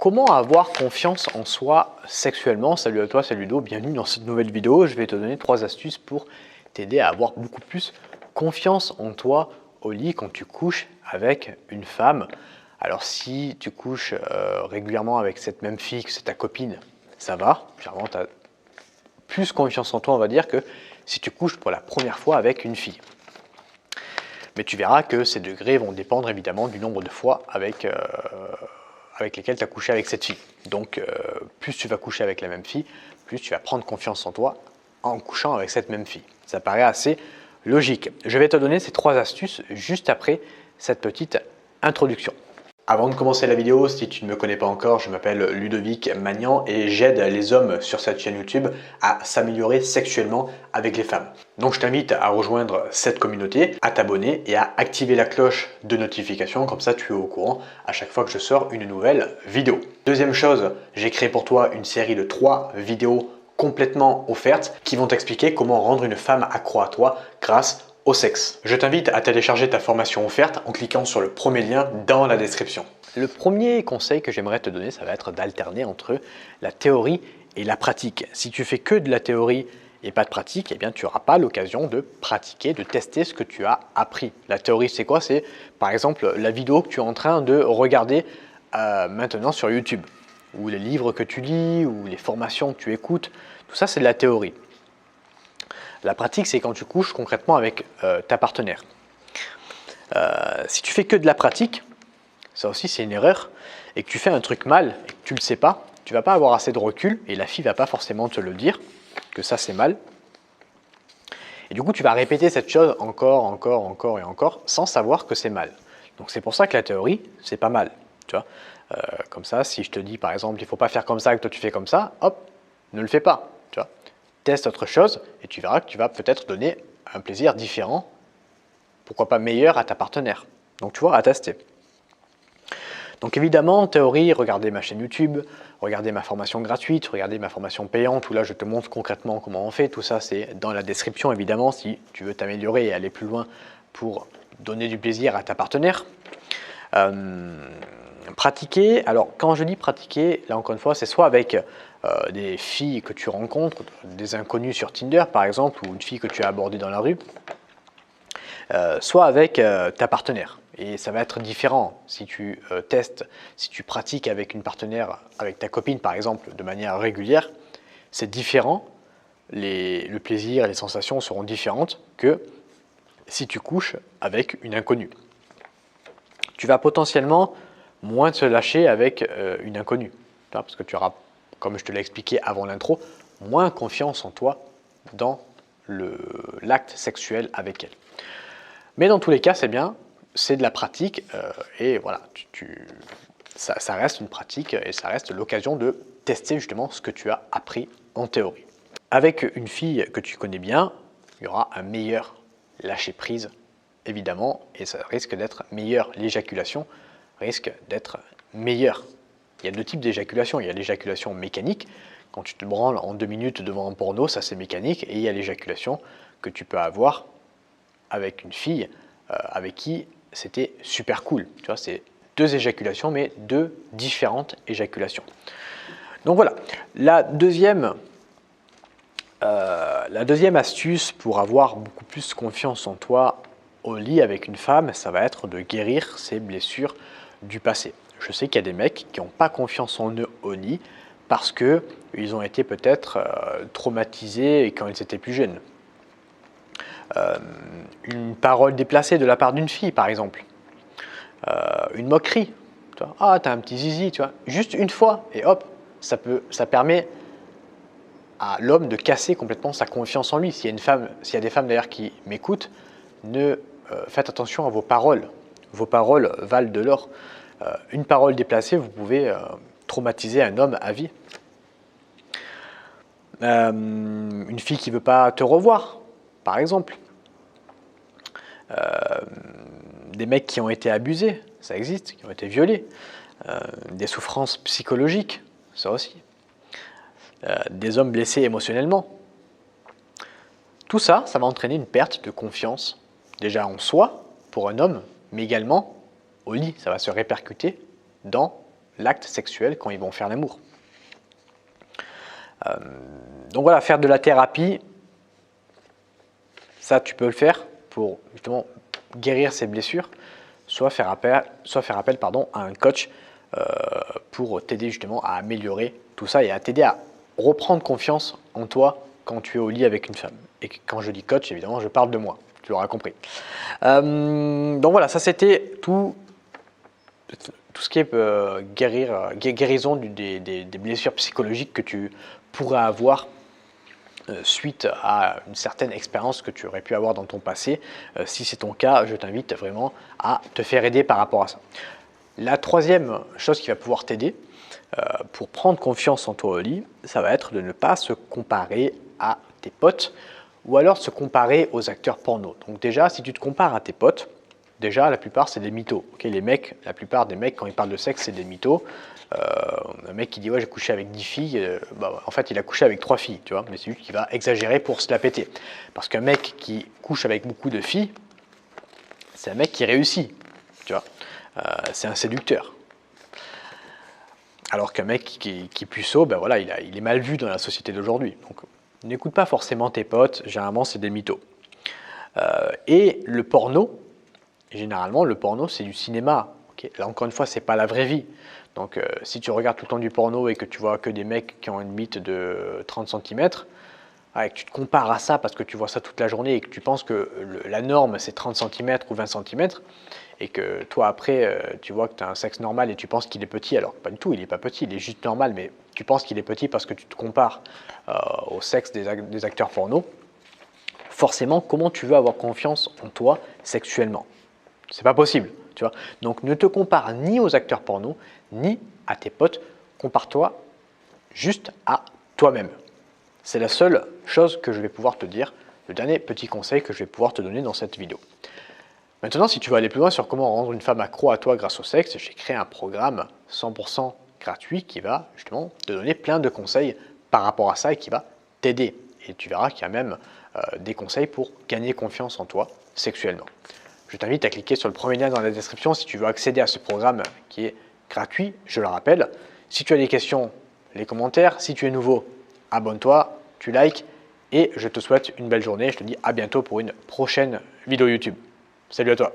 Comment avoir confiance en soi sexuellement? Salut à toi, c'est Ludo, bienvenue dans cette nouvelle vidéo. Je vais te donner 3 astuces pour t'aider à avoir beaucoup plus confiance en toi au lit quand tu couches avec une femme. Alors si tu couches régulièrement avec cette même fille que c'est ta copine, ça va. Généralement, tu as plus confiance en toi, on va dire, que si tu couches pour la première fois avec une fille. Mais tu verras que ces degrés vont dépendre évidemment du nombre de fois avec lesquelles tu as couché avec cette fille. Donc, plus tu vas coucher avec la même fille, plus tu vas prendre confiance en toi en couchant avec cette même fille. Ça paraît assez logique. Je vais te donner ces 3 astuces juste après cette petite introduction. Avant de commencer la vidéo, si tu ne me connais pas encore, je m'appelle Ludovic Magnan et j'aide les hommes sur cette chaîne YouTube à s'améliorer sexuellement avec les femmes. Donc je t'invite à rejoindre cette communauté, à t'abonner et à activer la cloche de notification, comme ça tu es au courant à chaque fois que je sors une nouvelle vidéo. Deuxième chose, j'ai créé pour toi une série de 3 vidéos complètement offertes qui vont t'expliquer comment rendre une femme accro à toi grâce au sexe. Je t'invite à télécharger ta formation offerte en cliquant sur le premier lien dans la description. Le premier conseil que j'aimerais te donner, ça va être d'alterner entre la théorie et la pratique. Si tu fais que de la théorie et pas de pratique, eh bien, tu n'auras pas l'occasion de pratiquer, de tester ce que tu as appris. La théorie, c'est quoi? C'est par exemple la vidéo que tu es en train de regarder maintenant sur YouTube, ou les livres que tu lis, ou les formations que tu écoutes. Tout ça, c'est de la théorie. La pratique, c'est quand tu couches concrètement avec ta partenaire. Si tu fais que de la pratique, ça aussi c'est une erreur, et que tu fais un truc mal et que tu ne le sais pas, tu ne vas pas avoir assez de recul et la fille ne va pas forcément te le dire, que ça c'est mal. Et du coup, tu vas répéter cette chose encore et encore, sans savoir que c'est mal. Donc c'est pour ça que la théorie, c'est pas mal. Tu vois, comme ça, si je te dis par exemple, il ne faut pas faire comme ça, et que toi tu fais comme ça, hop, ne le fais pas. Tu vois. Teste autre chose et tu verras que tu vas peut-être donner un plaisir différent, pourquoi pas meilleur à ta partenaire. Donc tu vois, à tester. Donc évidemment, en théorie, regardez ma chaîne YouTube, regardez ma formation gratuite, regardez ma formation payante où là je te montre concrètement comment on fait. Tout ça c'est dans la description évidemment si tu veux t'améliorer et aller plus loin pour donner du plaisir à ta partenaire. Pratiquer, alors quand je dis pratiquer, là encore une fois, c'est soit avec des filles que tu rencontres, des inconnus sur Tinder par exemple, ou une fille que tu as abordée dans la rue, soit avec ta partenaire. Et ça va être différent si tu testes, si tu pratiques avec une partenaire, avec ta copine par exemple, de manière régulière, c'est différent, le plaisir et les sensations seront différentes que si tu couches avec une inconnue. Tu vas potentiellement moins te lâcher avec une inconnue, parce que tu auras, comme je te l'ai expliqué avant l'intro, moins confiance en toi dans l'acte sexuel avec elle. Mais dans tous les cas, c'est bien, c'est de la pratique et voilà, ça reste une pratique et ça reste l'occasion de tester justement ce que tu as appris en théorie. Avec une fille que tu connais bien, il y aura un meilleur lâcher-prise évidemment et ça risque d'être meilleur. L'éjaculation risque d'être meilleure. Il y a 2 types d'éjaculation. Il y a l'éjaculation mécanique, quand tu te branles en 2 minutes devant un porno, ça c'est mécanique, et il y a l'éjaculation que tu peux avoir avec une fille avec qui c'était super cool. Tu vois, c'est 2 éjaculations, mais 2 différentes éjaculations. Donc voilà, la deuxième astuce pour avoir beaucoup plus confiance en toi au lit avec une femme, ça va être de guérir ses blessures du passé. Je sais qu'il y a des mecs qui n'ont pas confiance en eux au lit parce qu'ils ont été peut-être traumatisés quand ils étaient plus jeunes. Une parole déplacée de la part d'une fille, par exemple. Une moquerie. Tu vois, ah, t'as un petit zizi, tu vois. Juste une fois, et hop, ça permet à l'homme de casser complètement sa confiance en lui. S'il y a des femmes d'ailleurs qui m'écoutent, faites attention à vos paroles. Vos paroles valent de l'or. Une parole déplacée, vous pouvez traumatiser un homme à vie. Une fille qui ne veut pas te revoir, par exemple. Des mecs qui ont été abusés, ça existe, qui ont été violés. Des souffrances psychologiques, ça aussi. Des hommes blessés émotionnellement. Tout ça, ça va entraîner une perte de confiance, déjà en soi, pour un homme, mais également au lit. Ça va se répercuter dans l'acte sexuel quand ils vont faire l'amour. Donc voilà, faire de la thérapie, ça tu peux le faire pour justement guérir ces blessures, soit faire appel à un coach pour t'aider justement à améliorer tout ça et à t'aider à reprendre confiance en toi quand tu es au lit avec une femme. Et quand je dis coach, évidemment, je parle de moi, tu l'auras compris. Donc voilà, ça c'était tout ce qui est guérison des blessures psychologiques que tu pourrais avoir suite à une certaine expérience que tu aurais pu avoir dans ton passé. Si c'est ton cas, je t'invite vraiment à te faire aider par rapport à ça. La troisième chose qui va pouvoir t'aider pour prendre confiance en toi au lit, ça va être de ne pas se comparer à tes potes ou alors se comparer aux acteurs porno. Donc déjà, si tu te compares à tes potes, déjà la plupart c'est des mythos. Okay, la plupart des mecs quand ils parlent de sexe c'est des mythos. Un mec qui dit ouais j'ai couché avec 10 filles, en fait il a couché avec 3 filles, tu vois, mais c'est lui qui va exagérer pour se la péter. Parce qu'un mec qui couche avec beaucoup de filles, c'est un mec qui réussit, tu vois, c'est un séducteur. Alors qu'un mec qui est puceau, ben voilà, il est mal vu dans la société d'aujourd'hui. Donc n'écoute pas forcément tes potes, généralement c'est des mythos. Et le porno, généralement le porno c'est du cinéma. Okay, là encore une fois c'est pas la vraie vie. Donc si tu regardes tout le temps du porno et que tu vois que des mecs qui ont une bite de 30 cm, et que tu te compares à ça parce que tu vois ça toute la journée et que tu penses que la norme c'est 30 cm ou 20 cm, et que toi après tu vois que tu as un sexe normal et tu penses qu'il est petit, alors pas du tout, il n'est pas petit, il est juste normal, mais tu penses qu'il est petit parce que tu te compares au sexe des acteurs porno, forcément comment tu veux avoir confiance en toi sexuellement? C'est pas possible, tu vois. Donc ne te compare ni aux acteurs porno, ni à tes potes, compare-toi juste à toi-même. C'est la seule chose que je vais pouvoir te dire, le dernier petit conseil que je vais pouvoir te donner dans cette vidéo. Maintenant, si tu veux aller plus loin sur comment rendre une femme accro à toi grâce au sexe, j'ai créé un programme 100% gratuit qui va justement te donner plein de conseils par rapport à ça et qui va t'aider. Et tu verras qu'il y a même des conseils pour gagner confiance en toi sexuellement. Je t'invite à cliquer sur le premier lien dans la description si tu veux accéder à ce programme qui est gratuit, je le rappelle. Si tu as des questions, les commentaires. Si tu es nouveau, abonne-toi, tu likes et je te souhaite une belle journée. Je te dis à bientôt pour une prochaine vidéo YouTube. Salut à toi!